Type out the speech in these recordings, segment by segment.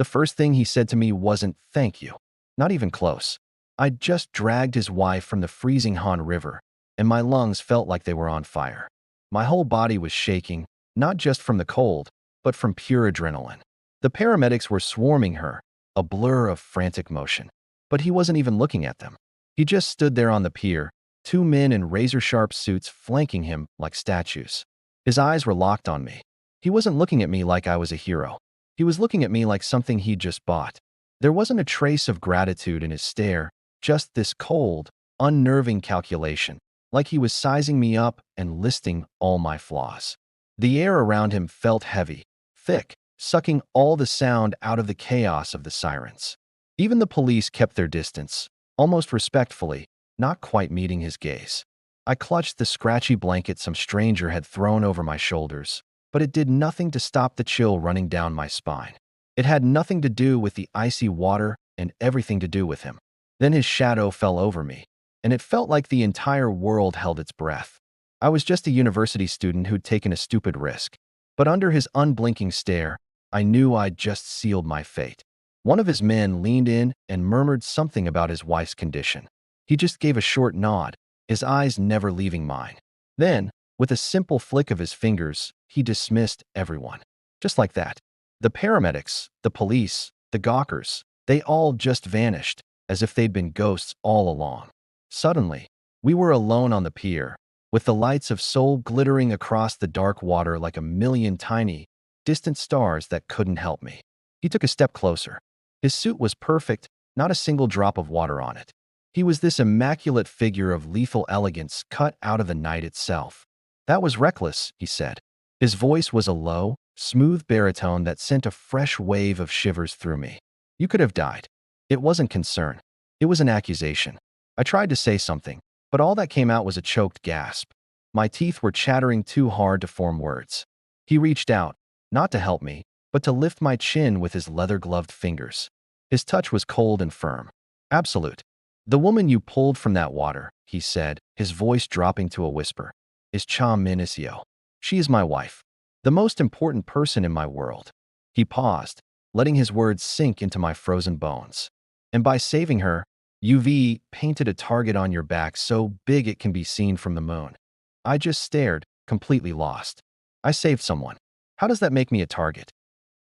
The first thing he said to me wasn't, "Thank you." Not even close. I'd just dragged his wife from the freezing Han River, and my lungs felt like they were on fire. My whole body was shaking, not just from the cold, but from pure adrenaline. The paramedics were swarming her, a blur of frantic motion. But he wasn't even looking at them. He just stood there on the pier, two men in razor-sharp suits flanking him like statues. His eyes were locked on me. He wasn't looking at me like I was a hero. He was looking at me like something he'd just bought. There wasn't a trace of gratitude in his stare, just this cold, unnerving calculation, like he was sizing me up and listing all my flaws. The air around him felt heavy, thick, sucking all the sound out of the chaos of the sirens. Even the police kept their distance, almost respectfully, not quite meeting his gaze. I clutched the scratchy blanket some stranger had thrown over my shoulders, but it did nothing to stop the chill running down my spine. It had nothing to do with the icy water and everything to do with him. Then his shadow fell over me, and it felt like the entire world held its breath. I was just a university student who'd taken a stupid risk, but under his unblinking stare, I knew I'd just sealed my fate. One of his men leaned in and murmured something about his wife's condition. He just gave a short nod, his eyes never leaving mine. Then, with a simple flick of his fingers, he dismissed everyone. Just like that. The paramedics, the police, the gawkers, they all just vanished, as if they'd been ghosts all along. Suddenly, we were alone on the pier, with the lights of Seoul glittering across the dark water like a million tiny, distant stars that couldn't help me. He took a step closer. His suit was perfect, not a single drop of water on it. He was this immaculate figure of lethal elegance cut out of the night itself. "That was reckless," he said. His voice was a low, smooth baritone that sent a fresh wave of shivers through me. "You could have died." It wasn't concern. It was an accusation. I tried to say something, but all that came out was a choked gasp. My teeth were chattering too hard to form words. He reached out, not to help me, but to lift my chin with his leather-gloved fingers. His touch was cold and firm. "Absolute. The woman you pulled from that water," he said, his voice dropping to a whisper, "is Cha Min-iseo. She is my wife. The most important person in my world." He paused, letting his words sink into my frozen bones. "And by saving her, you've painted a target on your back so big it can be seen from the moon." I just stared, completely lost. "I saved someone. How does that make me a target?"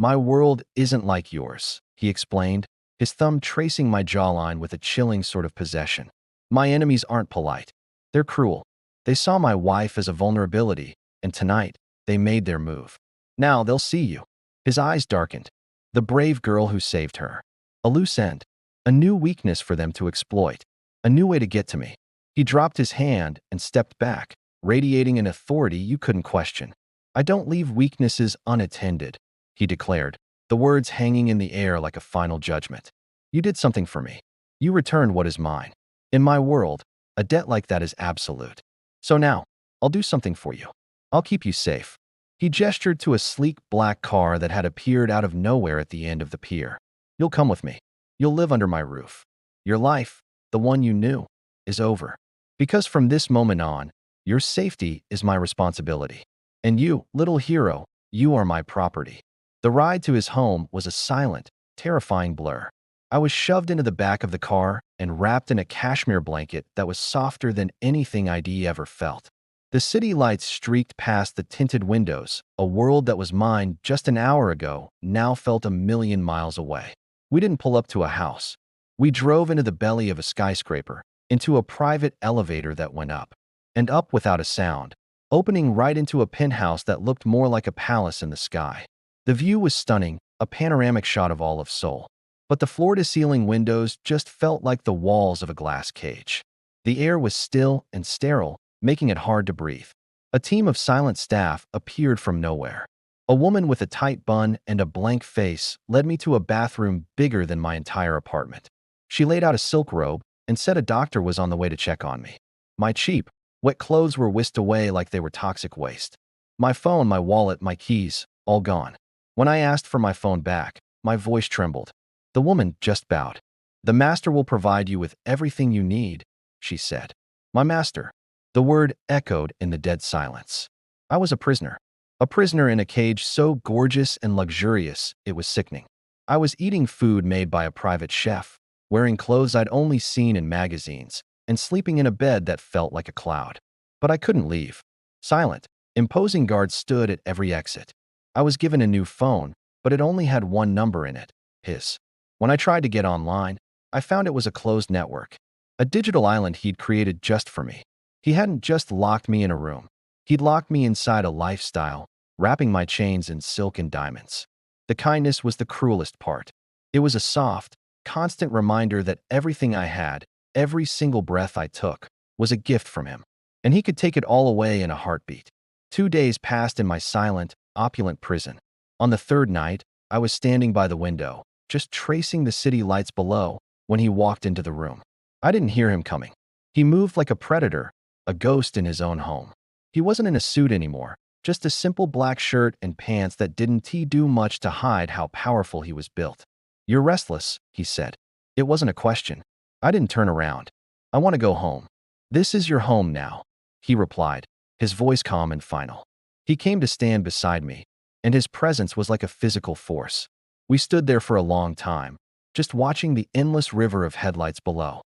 "My world isn't like yours," he explained, his thumb tracing my jawline with a chilling sort of possession. "My enemies aren't polite. They're cruel. They saw my wife as a vulnerability, and tonight, they made their move. Now they'll see you." His eyes darkened. "The brave girl who saved her. A loose end. A new weakness for them to exploit. A new way to get to me." He dropped his hand and stepped back, radiating an authority you couldn't question. "I don't leave weaknesses unattended," he declared, the words hanging in the air like a final judgment. "You did something for me. You returned what is mine. In my world, a debt like that is absolute. So now, I'll do something for you. I'll keep you safe." He gestured to a sleek black car that had appeared out of nowhere at the end of the pier. "You'll come with me. You'll live under my roof. Your life, the one you knew, is over. Because from this moment on, your safety is my responsibility. And you, little hero, you are my property." The ride to his home was a silent, terrifying blur. I was shoved into the back of the car and wrapped in a cashmere blanket that was softer than anything I'd ever felt. The city lights streaked past the tinted windows. A world that was mine just an hour ago now felt a million miles away. We didn't pull up to a house. We drove into the belly of a skyscraper, into a private elevator that went up, and up without a sound, opening right into a penthouse that looked more like a palace in the sky. The view was stunning, a panoramic shot of all of Seoul. But the floor-to-ceiling windows just felt like the walls of a glass cage. The air was still and sterile, making it hard to breathe. A team of silent staff appeared from nowhere. A woman with a tight bun and a blank face led me to a bathroom bigger than my entire apartment. She laid out a silk robe and said a doctor was on the way to check on me. My cheap, wet clothes were whisked away like they were toxic waste. My phone, my wallet, my keys, all gone. When I asked for my phone back, my voice trembled. The woman just bowed. "The master will provide you with everything you need," she said. My master. The word echoed in the dead silence. I was a prisoner. A prisoner in a cage so gorgeous and luxurious, it was sickening. I was eating food made by a private chef, wearing clothes I'd only seen in magazines, and sleeping in a bed that felt like a cloud. But I couldn't leave. Silent, imposing guards stood at every exit. I was given a new phone, but it only had one number in it, his. When I tried to get online, I found it was a closed network, a digital island he'd created just for me. He hadn't just locked me in a room. He'd locked me inside a lifestyle, wrapping my chains in silk and diamonds. The kindness was the cruelest part. It was a soft, constant reminder that everything I had, every single breath I took, was a gift from him, and he could take it all away in a heartbeat. 2 days passed in my silent, opulent prison. On the third night, I was standing by the window, just tracing the city lights below, when he walked into the room. I didn't hear him coming. He moved like a predator, a ghost in his own home. He wasn't in a suit anymore, just a simple black shirt and pants that didn't do much to hide how powerful he was built. "You're restless," he said. It wasn't a question. I didn't turn around. "I want to go home." "This is your home now," he replied, his voice calm and final. He came to stand beside me, and his presence was like a physical force. We stood there for a long time, just watching the endless river of headlights below.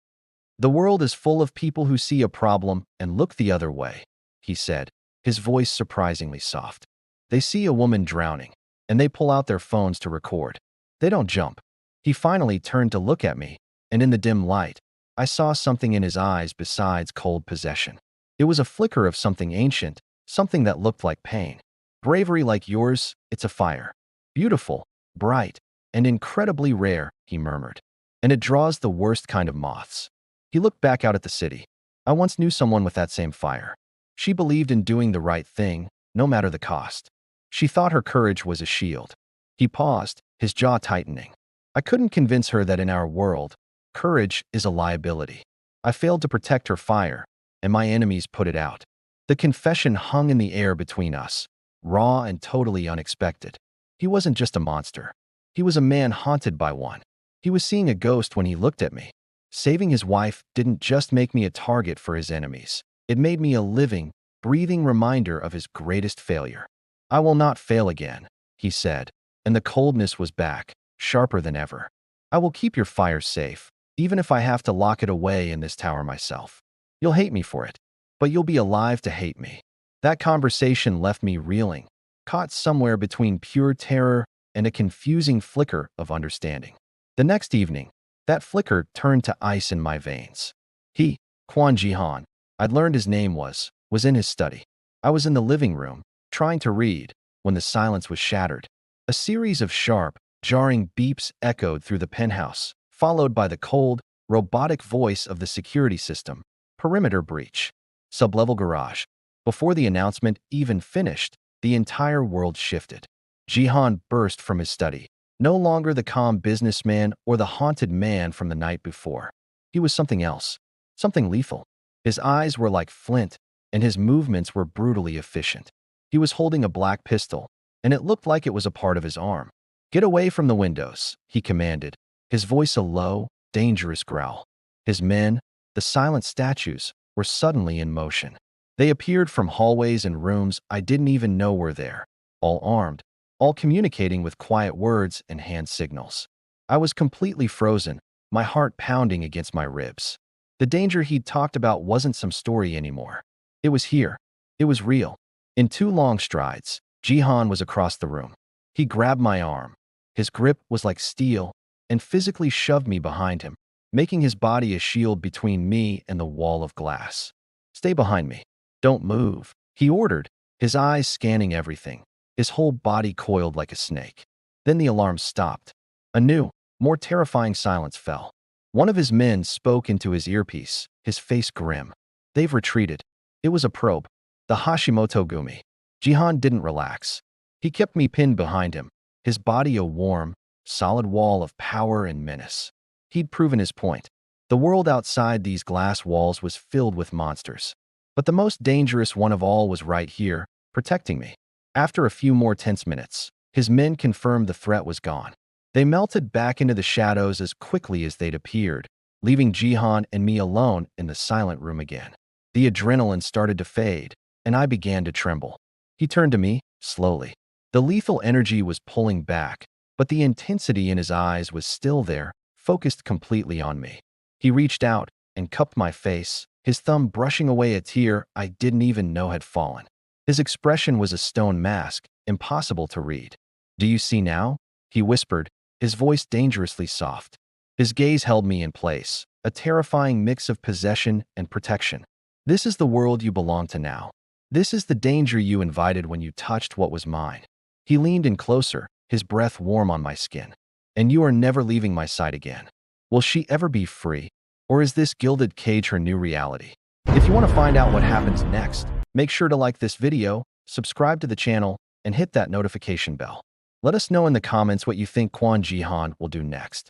"The world is full of people who see a problem and look the other way," he said, his voice surprisingly soft. "They see a woman drowning, and they pull out their phones to record. They don't jump." He finally turned to look at me, and in the dim light, I saw something in his eyes besides cold possession. It was a flicker of something ancient, something that looked like pain. "Bravery like yours, it's a fire. Beautiful, bright, and incredibly rare," he murmured. "And it draws the worst kind of moths." He looked back out at the city. "I once knew someone with that same fire. She believed in doing the right thing, no matter the cost. She thought her courage was a shield." He paused, his jaw tightening. "I couldn't convince her that in our world, courage is a liability. I failed to protect her fire, and my enemies put it out." The confession hung in the air between us, raw and totally unexpected. He wasn't just a monster. He was a man haunted by one. He was seeing a ghost when he looked at me. Saving his wife didn't just make me a target for his enemies. It made me a living, breathing reminder of his greatest failure. "I will not fail again," he said, and the coldness was back, sharper than ever. "I will keep your fire safe, even if I have to lock it away in this tower myself. You'll hate me for it, but you'll be alive to hate me." That conversation left me reeling, caught somewhere between pure terror and a confusing flicker of understanding. The next evening, that flicker turned to ice in my veins. He, Kwon Ji-han, I'd learned his name was in his study. I was in the living room, trying to read, when the silence was shattered. A series of sharp, jarring beeps echoed through the penthouse, followed by the cold, robotic voice of the security system. "Perimeter breach. Sublevel garage." Before the announcement even finished, the entire world shifted. Jihan burst from his study, no longer the calm businessman or the haunted man from the night before. He was something else, something lethal. His eyes were like flint, and his movements were brutally efficient. He was holding a black pistol, and it looked like it was a part of his arm. "Get away from the windows," he commanded, his voice a low, dangerous growl. His men, the silent statues, were suddenly in motion. They appeared from hallways and rooms I didn't even know were there, all armed, all communicating with quiet words and hand signals. I was completely frozen, my heart pounding against my ribs. The danger he'd talked about wasn't some story anymore. It was here. It was real. In 2 long strides, Jihan was across the room. He grabbed my arm. His grip was like steel, and physically shoved me behind him, making his body a shield between me and the wall of glass. "Stay behind me. Don't move," he ordered, his eyes scanning everything, his whole body coiled like a snake. Then the alarm stopped. A new, more terrifying silence fell. One of his men spoke into his earpiece, his face grim. "They've retreated." It was a probe. The Hashimoto Gumi. Jihan didn't relax. He kept me pinned behind him, his body a warm, solid wall of power and menace. He'd proven his point. The world outside these glass walls was filled with monsters. But the most dangerous one of all was right here, protecting me. After a few more tense minutes, his men confirmed the threat was gone. They melted back into the shadows as quickly as they'd appeared, leaving Jihan and me alone in the silent room again. The adrenaline started to fade, and I began to tremble. He turned to me, slowly. The lethal energy was pulling back, but the intensity in his eyes was still there, focused completely on me. He reached out and cupped my face, his thumb brushing away a tear I didn't even know had fallen. His expression was a stone mask, impossible to read. "Do you see now?" he whispered, his voice dangerously soft. His gaze held me in place, a terrifying mix of possession and protection. "This is the world you belong to now. This is the danger you invited when you touched what was mine." He leaned in closer, his breath warm on my skin. "And you are never leaving my side again. Will she ever be free? Or is this gilded cage her new reality?" If you want to find out what happens next, make sure to like this video, subscribe to the channel, and hit that notification bell. Let us know in the comments what you think Kwon Ji-han will do next.